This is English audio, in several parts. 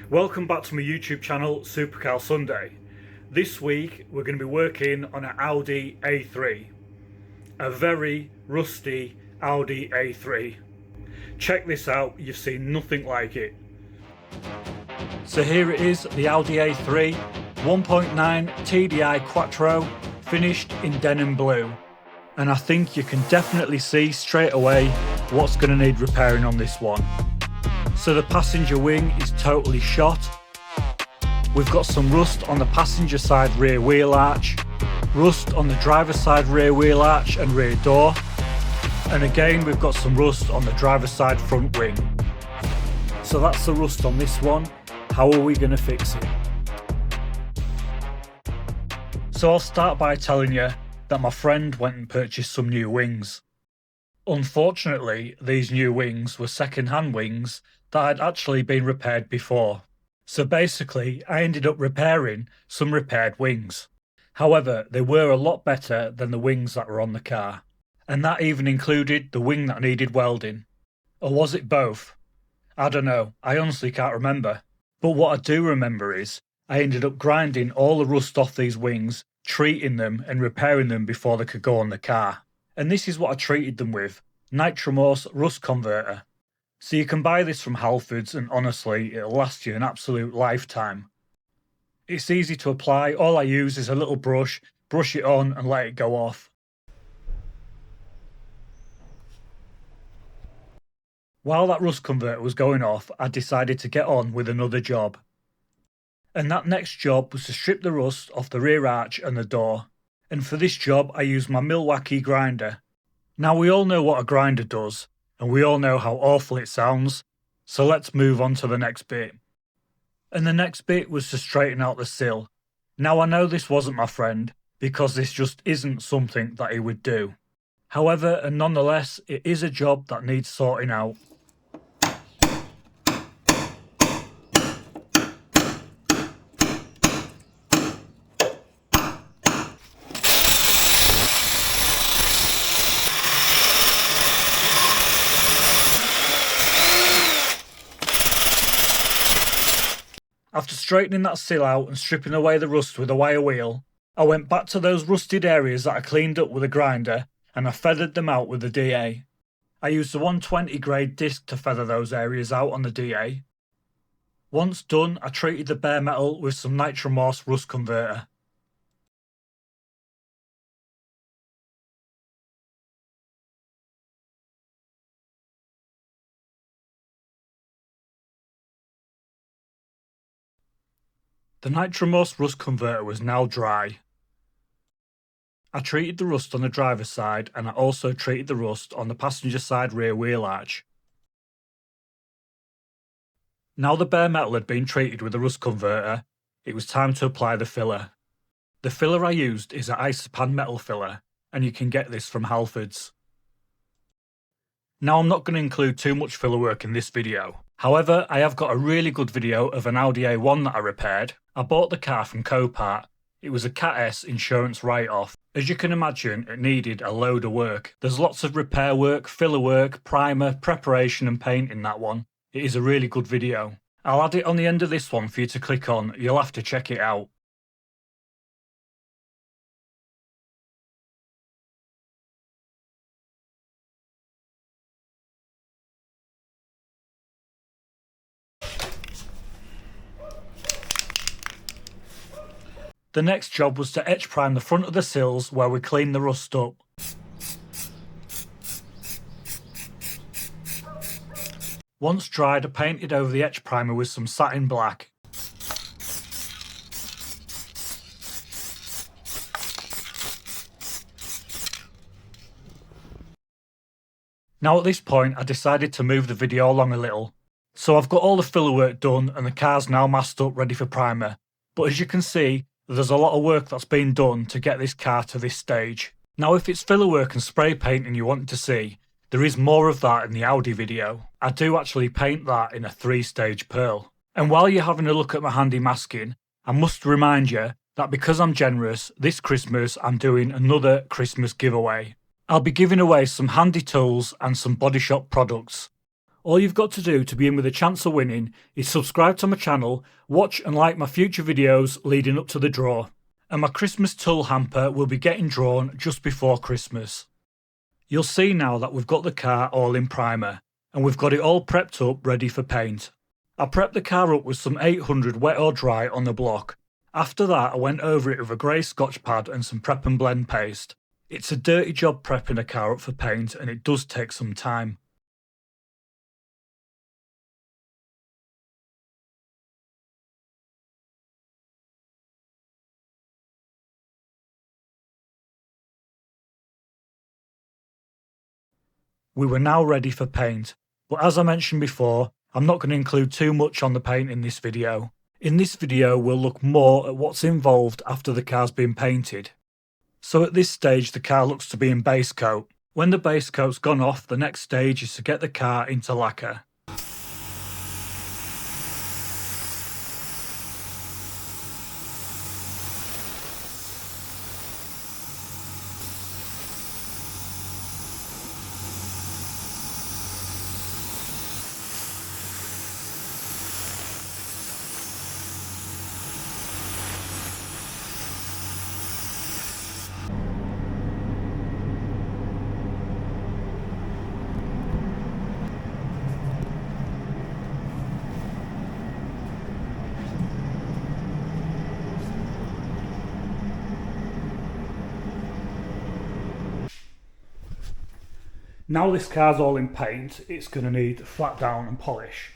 Welcome back to my YouTube channel, Supercar Sunday. This week we're going to be working on an Audi A3. A very rusty Audi A3. Check this out, you've seen nothing like it. So here it is, the Audi A3, 1.9 TDI Quattro, finished in denim blue. And I think you can definitely see straight away what's going to need repairing on this one. So the passenger wing is totally shot. We've got some rust on the passenger side rear wheel arch, rust on the driver's side rear wheel arch and rear door, and again we've got some rust on the driver's side front wing. So that's the rust on this one. How are we going to fix it? So I'll start by telling you that my friend went and purchased some new wings. Unfortunately, these new wings were second-hand wings that had actually been repaired before. So basically, I ended up repairing some repaired wings. However, they were a lot better than the wings that were on the car. And that even included the wing that needed welding. Or was it both? I don't know, I honestly can't remember. But what I do remember is, I ended up grinding all the rust off these wings, treating them and repairing them before they could go on the car. And this is what I treated them with, nitromors rust converter. So you can buy this from Halfords and honestly it'll last you an absolute lifetime. It's easy to apply, all I use is a little brush, brush it on and let it go off. While that rust converter was going off, I decided to get on with another job. And that next job was to strip the rust off the rear arch and the door. And for this job I used my Milwaukee grinder. Now we all know what a grinder does, and we all know how awful it sounds, so let's move on to the next bit. And the next bit was to straighten out the sill. Now I know this wasn't my friend, because this just isn't something that he would do. However, and nonetheless, it is a job that needs sorting out. After straightening that sill out and stripping away the rust with a wire wheel, I went back to those rusted areas that I cleaned up with a grinder and I feathered them out with the DA. I used the 120 grade disc to feather those areas out on the DA. Once done, I treated the bare metal with some nitromors rust converter. The nitromors rust converter was now dry. I treated the rust on the driver's side and I also treated the rust on the passenger side rear wheel arch. Now the bare metal had been treated with the rust converter, it was time to apply the filler. The filler I used is an isopon metal filler, and you can get this from Halfords. Now I'm not going to include too much filler work in this video. However, I have got a really good video of an Audi A1 that I repaired. I bought the car from Copart. It was a Cat S insurance write-off. As you can imagine, it needed a load of work. There's lots of repair work, filler work, primer, preparation and paint in that one. It is a really good video. I'll add it on the end of this one for you to click on. You'll have to check it out. The next job was to etch prime the front of the sills where we cleaned the rust up. Once dried, I painted over the etch primer with some satin black. Now at this point I decided to move the video along a little. So I've got all the filler work done and the car's now masked up ready for primer. But as you can see, there's a lot of work that's been done to get this car to this stage. Now if it's filler work and spray painting you want to see, there is more of that in the Audi video. I do actually paint that in a 3-stage pearl. And while you're having a look at my handy masking, I must remind you that because I'm generous, this Christmas I'm doing another Christmas giveaway. I'll be giving away some handy tools and some Body Shop products. All you've got to do to be in with a chance of winning is subscribe to my channel, watch and like my future videos leading up to the draw. And my Christmas tool hamper will be getting drawn just before Christmas. You'll see now that we've got the car all in primer, and we've got it all prepped up ready for paint. I prepped the car up with some 800 wet or dry on the block. After that I went over it with a grey Scotch pad and some prep and blend paste. It's a dirty job prepping a car up for paint, and it does take some time. We were now ready for paint, but as I mentioned before, I'm not going to include too much on the paint in this video. In this video we'll look more at what's involved after the car's been painted. So at this stage the car looks to be in base coat. When the base coat's gone off, the next stage is to get the car into lacquer. Now this car's all in paint, it's going to need flat down and polish.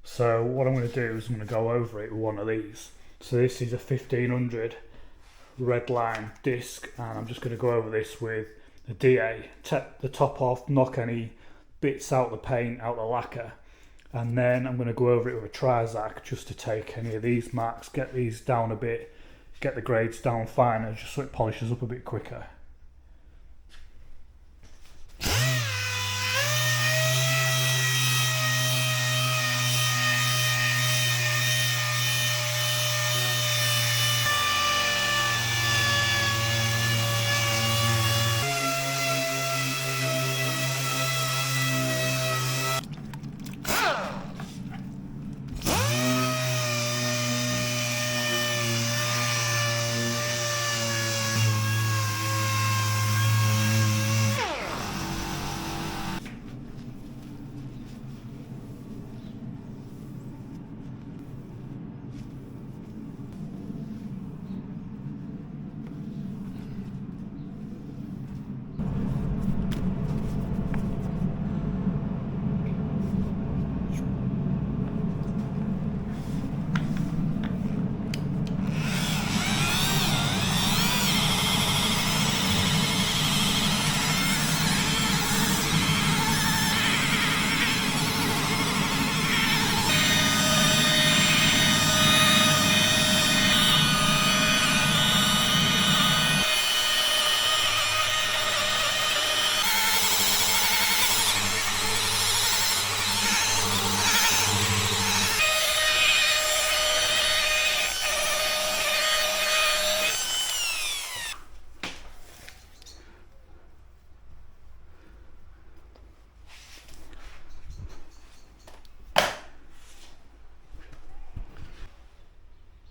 So what I'm going to do is I'm going to go over it with one of these. So this is a 1500 red line disc, and I'm just going to go over this with a DA, take the top off, knock any bits out of the paint, out the lacquer, and then I'm going to go over it with a Trizac just to take any of these marks, get these down a bit, get the grades down finer, just so it polishes up a bit quicker.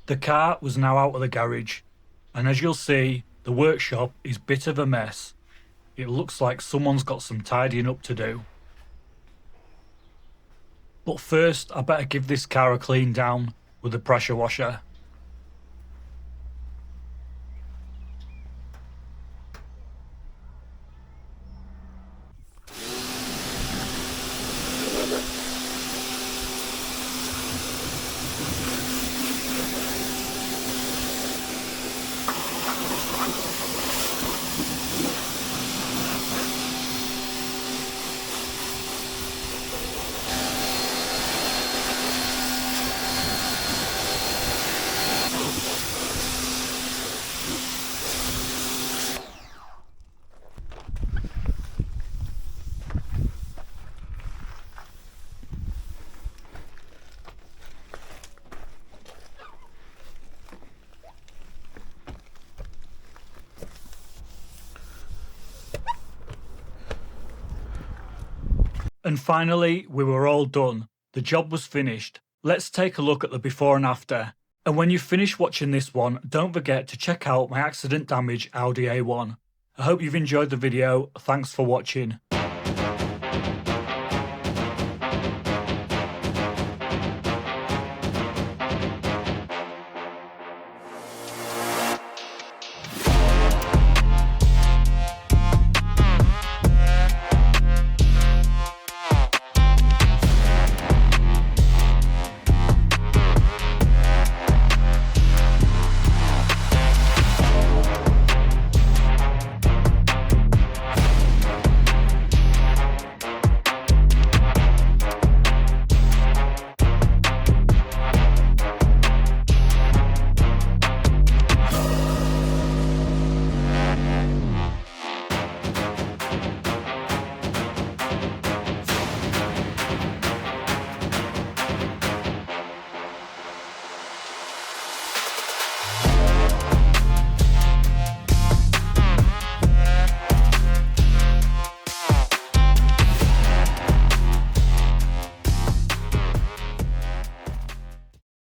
The car was now out of the garage, and as you'll see, the workshop is a bit of a mess. It looks like someone's got some tidying up to do. But first, I better give this car a clean down with a pressure washer. And finally, we were all done. The job was finished. Let's take a look at the before and after. And when you finish watching this one, don't forget to check out my accident damage Audi A1. I hope you've enjoyed the video. Thanks for watching.